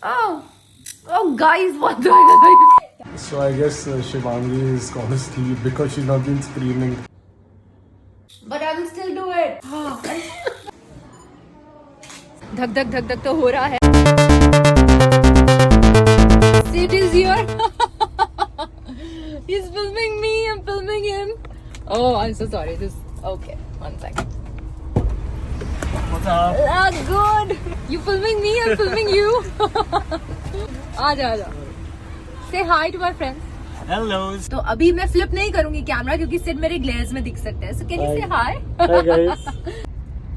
Oh guys, what the heck? So I guess Shivangi is gonna sleep because she's not been screaming. But I will still do it. धक धक धक धक तो हो रहा है. Sid is here. He's filming me. I'm filming him. Oh, I'm so sorry. Okay. 1 second. What's up? Good. You filming me? I'm filming you. आजा. Say hi to my friends. Hello. तो अभी मैं फ्लिप नहीं करूंगी camera क्योंकि सिड मेरे ग्लेयर्स में दिख सकते हैं. So can you say hi? Hi guys.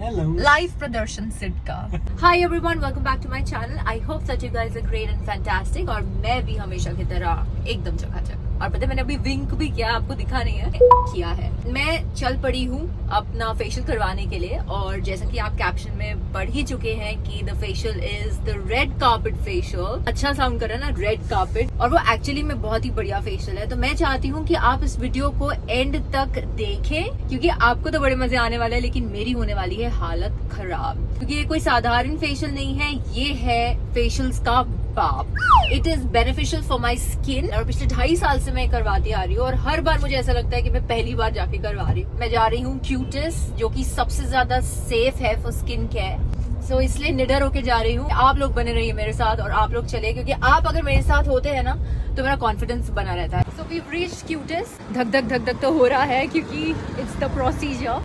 Hello. Live प्रदर्शन सिड का. Hi everyone, welcome back to my channel. I hope that you guys are great and fantastic. और मैं भी हमेशा की तरह एकदम चकाचक. और पता है मैंने अभी विंक भी किया, आपको दिखा नहीं है, किया है. मैं चल पड़ी हूँ अपना फेशियल करवाने के लिए और जैसा कि आप कैप्शन में पढ़ ही चुके हैं कि the facial is the red carpet facial. अच्छा साउंड कर रहा है ना, रेड कार्पेट. और वो एक्चुअली में बहुत ही बढ़िया फेशियल है. तो मैं चाहती हूँ कि आप इस वीडियो को एंड तक देखें क्योंकि आपको तो बड़े मजे आने वाले हैं लेकिन मेरी होने वाली है हालत खराब. क्योंकि ये कोई साधारण फेशियल नहीं है, ये है फेशियल्स का बाप. It is beneficial for my skin और पिछले 2.5 साल से मैं करवाती आ रही हूँ और हर बार मुझे ऐसा लगता है कि मैं पहली बार जाके करवा रही हूँ. मैं जा रही हूँ क्यूटिस जो कि सबसे ज्यादा सेफ है फॉर स्किन केयर. सो इसलिए निडर होके जा रही हूँ. आप लोग बने रहिए मेरे साथ और आप लोग चले क्योंकि आप अगर मेरे साथ होते हैं ना तो मेरा कॉन्फिडेंस बना रहता है. So we reached Cutis. धक धक धक धक तो हो रहा है क्योंकि it's the procedure.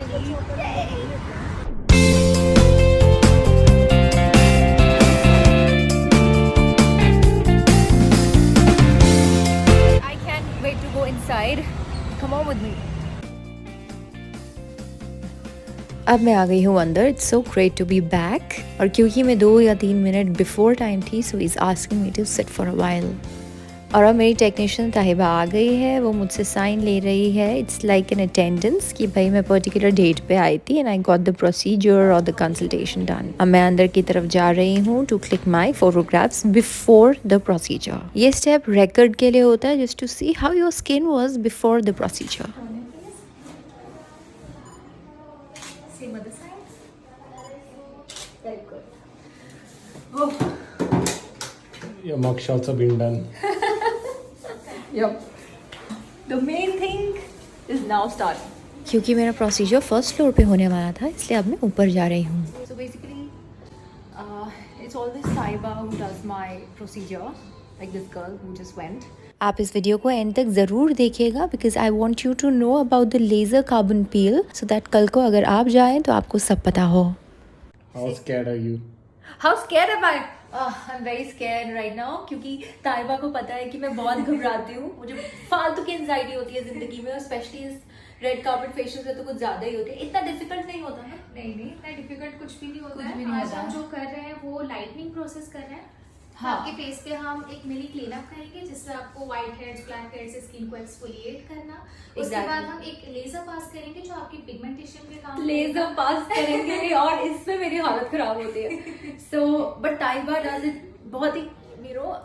Inside. Come on with me. अब मैं आ गई हूँ अंदर. It's so great to be back. और क्योंकि मैं 2 या 3 मिनट बिफोर टाइम थी so is asking me to sit for a while. और अब मेरी टेक्नीशियन ताहिबा आ गई है. वो मुझसे साइन ले रही है. इट्स लाइक एन अटेंडेंस कि भाई मैं पर्टिकुलर डेट पे आई थी and I got the procedure और द कंसल्टेशन डन. अब मैं अंदर की तरफ जा रही हूँ to click my photographs before the procedure. ये स्टेप रिकॉर्ड के लिए होता है just to see how your skin was before the procedure. Your mugshots have been done. Yep. The main thing is now starting. क्योंकि मेरा procedure first floor पे होने वाला था इसलिए अब मैं ऊपर जा रही हूँ. So basically, it's always Taiba who does my procedure, like this girl who just went. आप इस वीडियो को एंड तक ज़रूर देखिएगा because I want you to know about the laser carbon peel so that कल को अगर आप जाएं तो आपको सब पता हो. How scared are you? How scared am I? I'm very scared right now क्योंकि ताइबा को पता है कि मैं बहुत घबराती हूँ. मुझे फालतू की एंजाइटी होती है जिंदगी में और स्पेशली इस रेड कार्पेट फेशियल से तो कुछ ज्यादा ही होती है. इतना डिफिकल्ट नहीं होता ना. नहीं इतना डिफिकल्ट कुछ भी नहीं होता कुछ है. भी नहीं आज होता हम है. जो कर रहे हैं वो लाइटनिंग प्रोसेस कर रहे हैं. हाँ. आपके फेस पे हम एक मिनी क्लीनअप करेंगे जिससे आपको व्हाइट हेड्स ब्लैक हेड्स से स्किन को एक्सफोलिएट करना. उसके बाद हम एक लेजर पास करेंगे जो आपकी पिगमेंटेशन के काम लेजर पास करेंगे और इसमें मेरी हालत खराब होती है. So but Taiba does it बहुत ही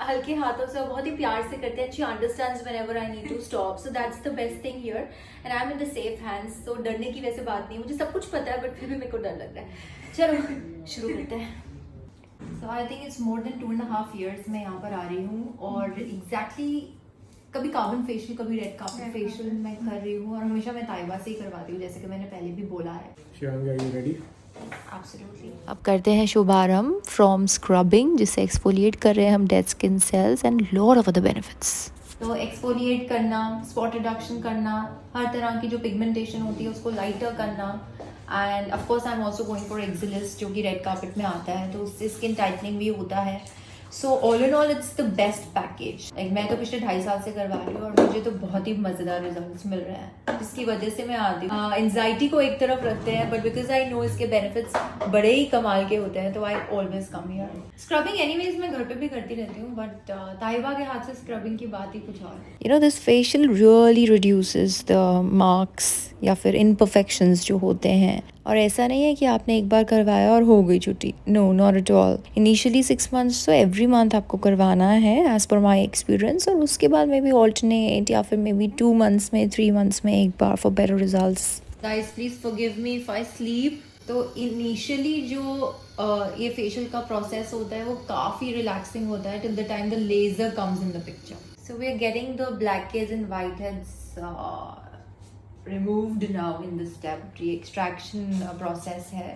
हल्के हाथों से बहुत ही प्यार से करते हैं. She understands whenever I need to stop. So that's the best thing here and I am in the safe hands. So डरने की वैसे बात नहीं. मुझे सब कुछ पता है बट फिर भी मेरे को डर लग रहा है. चलो शुरू करते हैं. So I think it's more than 2.5 years मैं यहाँ पर आ रही हूँ और एग्जैक्टली कभी कार्बन फेशियल कभी रेड कार्बन फेशियल मैं कर रही हूँ और हमेशा मैं ताइबा से ही करवाती हूँ जैसे कि मैंने पहले भी बोला है. Shivangi, are you ready? Absolutely. अब करते हैं शुभारंभ फ्रॉम स्क्रबिंग जिससे एक्सफोलिएट कर रहे हैं हम dead skin cells and lot of other benefits. तो एक्सफोलिएट करना, स्पॉट रिडक्शन करना, हर तरह की जो पिगमेंटेशन होती है उसको लाइटर करना and of course I am also going for एक्सिलिस जो कि रेड कार्पेट में आता है तो उससे स्किन टाइटनिंग भी होता है. So all in all it's the best package. मैं तो पिछले 2.5 साल से करवा रही हूँ और मुझे तो बहुत ही मजेदार रिजल्ट्स मिल रहे हैं जिसकी वजह से मैं आती हूँ. एंजाइटी को एक तरफ रखते हैं बट बिकॉज आई नो इसके बेनिफिट्स बड़े ही कमाल के होते हैं तो I always come here. Scrubbing anyways मैं घर पे भी करती रहती हूँ बट ताइबा के हाथ से स्क्रबिंग की बात ही कुछ और. You know this facial really reduces the marks या फिर इम्परफेक्शंस जो होते हैं. और ऐसा नहीं है कि आपने एक बार करवाया और हो गई छुट्टी. No, not at all. Initially 6 months तो एवरी मंथ आपको करवाना है एज पर माई एक्सपीरियंस और उसके बाद मे बी ऑल्टरनेट या फिर मे बी 2 months में 3 months में एक बार for better results. Guys please forgive me if I sleep. तो इनिशियली जो ये फेशियल का प्रोसेस होता है वो काफ़ी रिलैक्सिंग होता है till the time the laser comes in the picture. So we are getting the blackheads and whiteheads removed now in this step. ये extraction process है.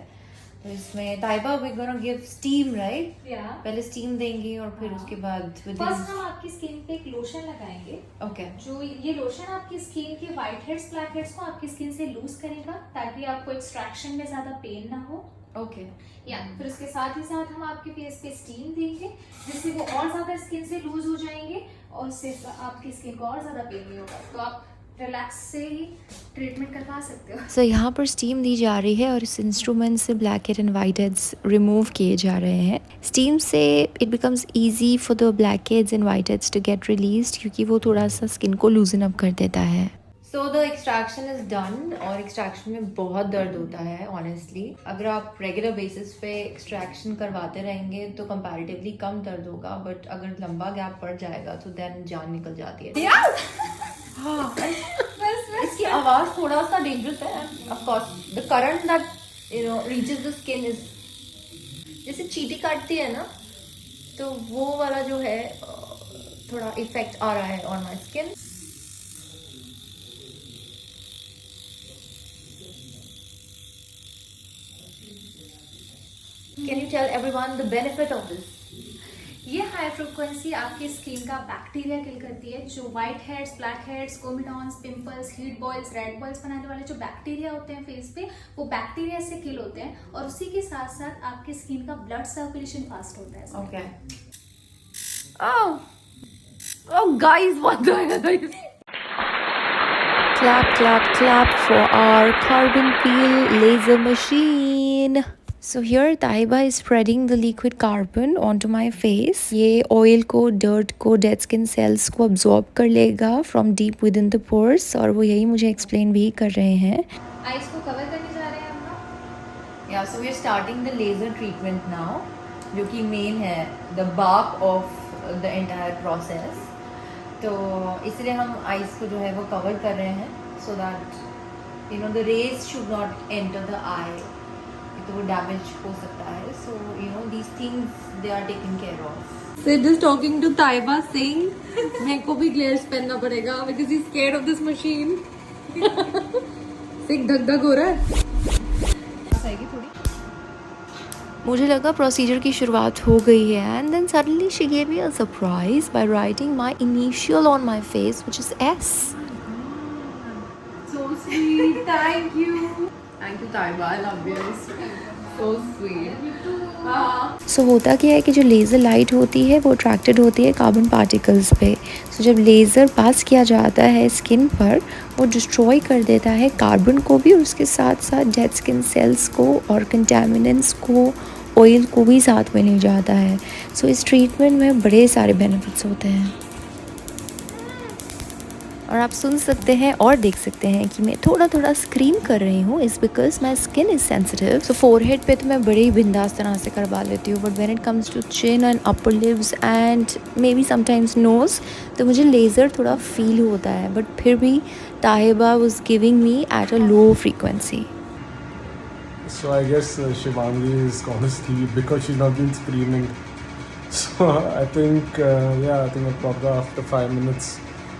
तो इसमें Taiba we're gonna give steam, right? Yeah. पहले steam देंगे और फिर उसके बाद फर्स्ट हम आपकी स्किन पे एक लोशन लगाएंगे. Okay. जो ये लोशन आपकी स्किन के व्हाइट हेड्स ब्लैक हेड्स को आपकी स्किन से लूज करेगा ताकि आपको एक्सट्रैक्शन में ज्यादा पेन ना हो. Okay. या फिर उसके साथ ही साथ हम आपके फेस पे स्टीम देंगे जिससे वो और ज्यादा स्किन से लूज हो जाएंगे और उससे आपकी स्किन को और ज्यादा पेन नहीं होगा. तो आप रिलैक्स से ही ट्रीटमेंट करवा सकते हो. सो यहाँ पर स्टीम दी जा रही है और इस इंस्ट्रूमेंट से blackhead and whiteheads remove किए जा रहे हैं. स्टीम से it becomes easy for the blackheads and whiteheads to get released क्योंकि वो थोड़ा सा स्किन को लूजन अप कर देता है. So the extraction is done और extraction में बहुत दर्द होता है honestly. अगर आप regular basis पे extraction करवाते रहेंगे तो comparatively कम दर्द होगा, but अगर लंबा गैप पड़ जाएगा तो then जान निकल जाती है. हाँ, इसकी आवाज थोड़ा सा dangerous है. Of course, the current that reaches the skin is जैसे चींटी काटती है ना, तो वो वाला जो है थोड़ा इफेक्ट आ रहा है on my skin. Can you tell everyone the benefit of this? ये हाई फ्रिक्वेंसी आपकी स्किन का बैक्टीरिया किल करती है. जो whiteheads, blackheads, comedones, pimples, heat boils, red boils बनाने वाले जो बैक्टीरिया होते हैं फेस पे, वो बैक्टीरिया से किल होते हैं और उसी के साथ साथ आपकी स्किन का ब्लड सर्कुलेशन फास्ट होता है. Okay. Oh guys, what the hell is this? Clap, clap, clap for our carbon peel laser machine. So here Taiba is spreading the liquid carbon onto my face. ये oil को, dirt को, dead skin cells को absorb कर लेगा from deep within the pores और वो यही मुझे एक्सप्लेन भी कर रहे हैं. आईज को कवर करने जा रहे हैं हम लोग. Yeah, so we are starting the laser treatment now, जो कि मेन है the bulk of the entire process. तो इसलिए हम आईज को जो है वो कवर कर रहे हैं so that the rays should not enter the eye. तो वो डैमेज हो सकता है. So these things they are taken care of. So just talking to Taiba saying मेरे को भी ग्लेयर्स पहनना पड़ेगा because he's scared of this machine. सिक धक धक हो रहा है. आएगी थोड़ी. मुझे लगा प्रोसीजर की शुरुआत हो गई है and then suddenly she gave me a surprise by writing my initial on my face which is S. So sweet. Thank you. Thank you Taiba. I love you. So sweet. सो होता क्या है कि जो लेज़र लाइट होती है वो attracted होती है कार्बन पार्टिकल्स पे. सो जब लेज़र पास किया जाता है स्किन पर वो डिस्ट्रॉय कर देता है कार्बन को भी और उसके साथ साथ डेड स्किन सेल्स को और कंटेमिनेंट्स को, ऑयल को भी साथ में ले जाता है. सो इस ट्रीटमेंट में बड़े सारे बेनिफिट्स होते हैं और आप सुन सकते हैं और देख सकते हैं कि मैं थोड़ा थोड़ा स्क्रीम कर रही हूँ is because my skin is sensitive. So forehead पे तो मैं बड़े ही बिंदास तरह से करवा लेती हूँ, but when it comes to chin and upper lips and maybe sometimes nose तो मुझे लेज़र थोड़ा फील होता है. बट फिर भी Tahiba was giving me at a low frequency. So I guess Shivangi is gonna sleep because she's not been screaming. So I think probably after 5 minutes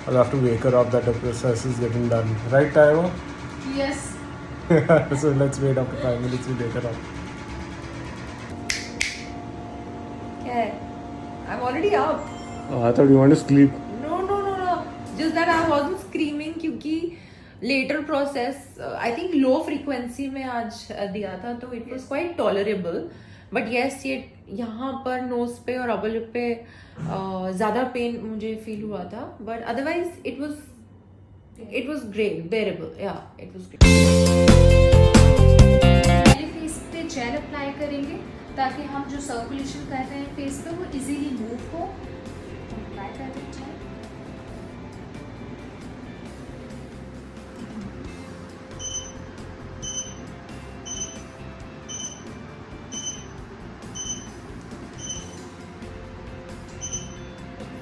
I'll have to wake her up that the process is getting done. Right, Taiwa? Yes. So let's wait after 5 minutes to wake her up. क्या है? I'm already up. Oh, I thought you want to sleep. No. Just that I wasn't screaming क्योंकि later process I think low frequency में आज दिया था तो it was quite tolerable. But yes, ये यहाँ पर नोज पे और अपर लिप पे ज़्यादा पेन मुझे फील हुआ था. But otherwise it was great, bearable. Yeah, it was great. पहले फेस पे जेल अप्लाई करेंगे ताकि हम जो सर्कुलेशन कर रहे हैं फेस पे वो इजीली मूव हो. अप्लाई कर देते हैं.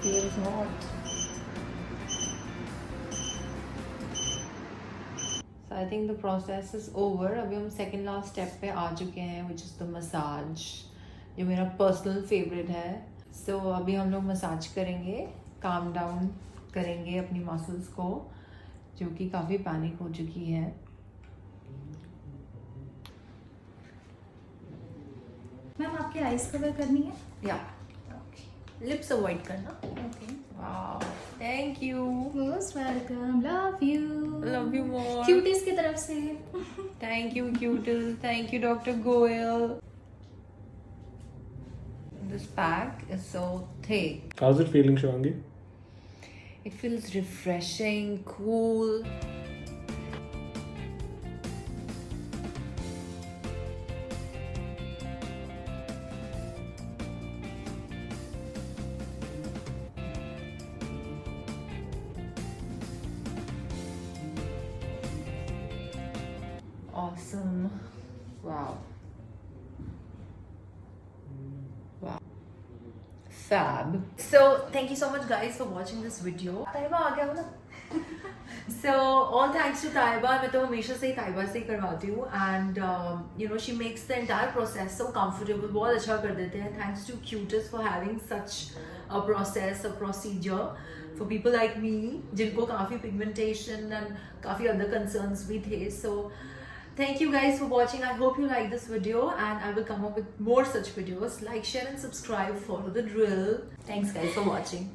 Feels hot. I think the process is over. अभी हम सेकेंड लास्ट स्टेप पे आ चुके हैं, विच इज़ द मसाज, जो मेरा पर्सनल फेवरेट है. सो अभी हम लोग मसाज करेंगे, काम डाउन करेंगे अपनी मसल्स को, जो कि काफ़ी पैनिक हो चुकी है. मैम आपकी आइज कवर करनी है. या लिप्स अवॉइड करना. Okay. Wow, thank you. Most welcome. Love you. Love you more. Cuties की तरफ से. Thank you, Cutil. Thank you, Dr. Goel. This pack is so thick. How's it feeling, Shivangi? It feels refreshing, cool. Awesome. Wow. Wow. Fab. So thank you so much guys for watching this video. Taiba आ गया हो ना. So all thanks to Taiba. मैं तो हमेशा से ही ताइबा से ही करवाती हूँ, and you know she makes the entire process so comfortable. बहुत अच्छा कर देते हैं. Thanks to Cutis for having such a process, a procedure for people like me जिनको काफ़ी pigmentation and काफ़ी other concerns भी थे. So thank you guys for watching. I hope you like this video, and I will come up with more such videos. Like, share and subscribe. Follow the drill. Thanks guys for watching.